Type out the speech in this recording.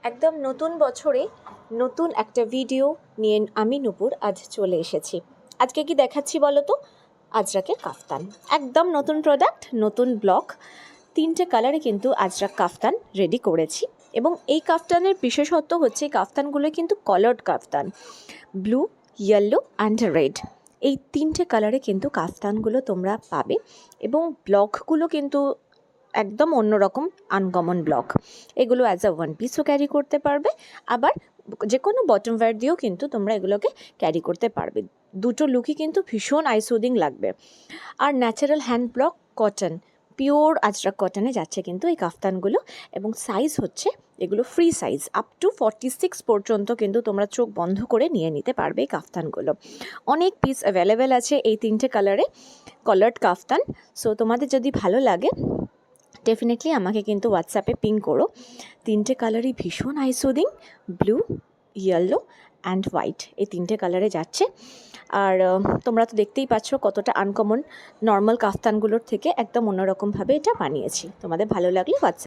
একদম নতুন বছরে নতুন একটা ভিডিও নিয়ে আমি নূপুর আজ চলে এসেছি। আজকে কি দেখাচ্ছি বলো তো? আজরাকের কাফতান, একদম নতুন প্রোডাক্ট, নতুন ব্লগ। 3টে কালারে কিন্তু আজরাক কাফতান রেডি করেছি এবং এই কাফতানের বিশেষত্ব হচ্ছে কাফতানগুলো কিন্তু collared kaftan, blue, yellow and red. এই 3টে কালারে কিন্তু কাফতানগুলো তোমরা পাবে এবং ব্লগগুলো কিন্তু একদম অন্যরকম আনকমন ব্লক। এগুলো অ্যাজ আ ওয়ান পিসও ক্যারি করতে পারবে, আবার যে কোনো বটম ওয়্যার দিয়েও কিন্তু তোমরা এগুলোকে ক্যারি করতে পারবে। দুটো লুকই কিন্তু ভীষণ আইসুদিং লাগবে। আর natural hand block cotton, pure Ajrak কটনে যাচ্ছে কিন্তু এই কাফতানগুলো, এবং সাইজ হচ্ছে এগুলো ফ্রি সাইজ, আপ টু 46 পর্যন্ত কিন্তু তোমরা চোখ বন্ধ করে নিয়ে নিতে পারবে এই কাফতানগুলো। অনেক পিস অ্যাভেলেবেল আছে এই 3টে কালারে কলার্ড কাফতান। সো তোমাদের যদি ভালো লাগে ডেফিনেটলি আমাকে কিন্তু হোয়াটসঅ্যাপে পিং করো। 3টে কালারই ভীষণ eye soothing, blue, yellow and white, এই 3টে কালারে যাচ্ছে। আর তোমরা তো দেখতেই পাচ্ছ কতটা আনকমন, নর্মাল কাফতানগুলোর থেকে একদম অন্যরকমভাবে এটা বানিয়েছি। তোমাদের ভালো লাগলে হোয়াটসঅ্যাপ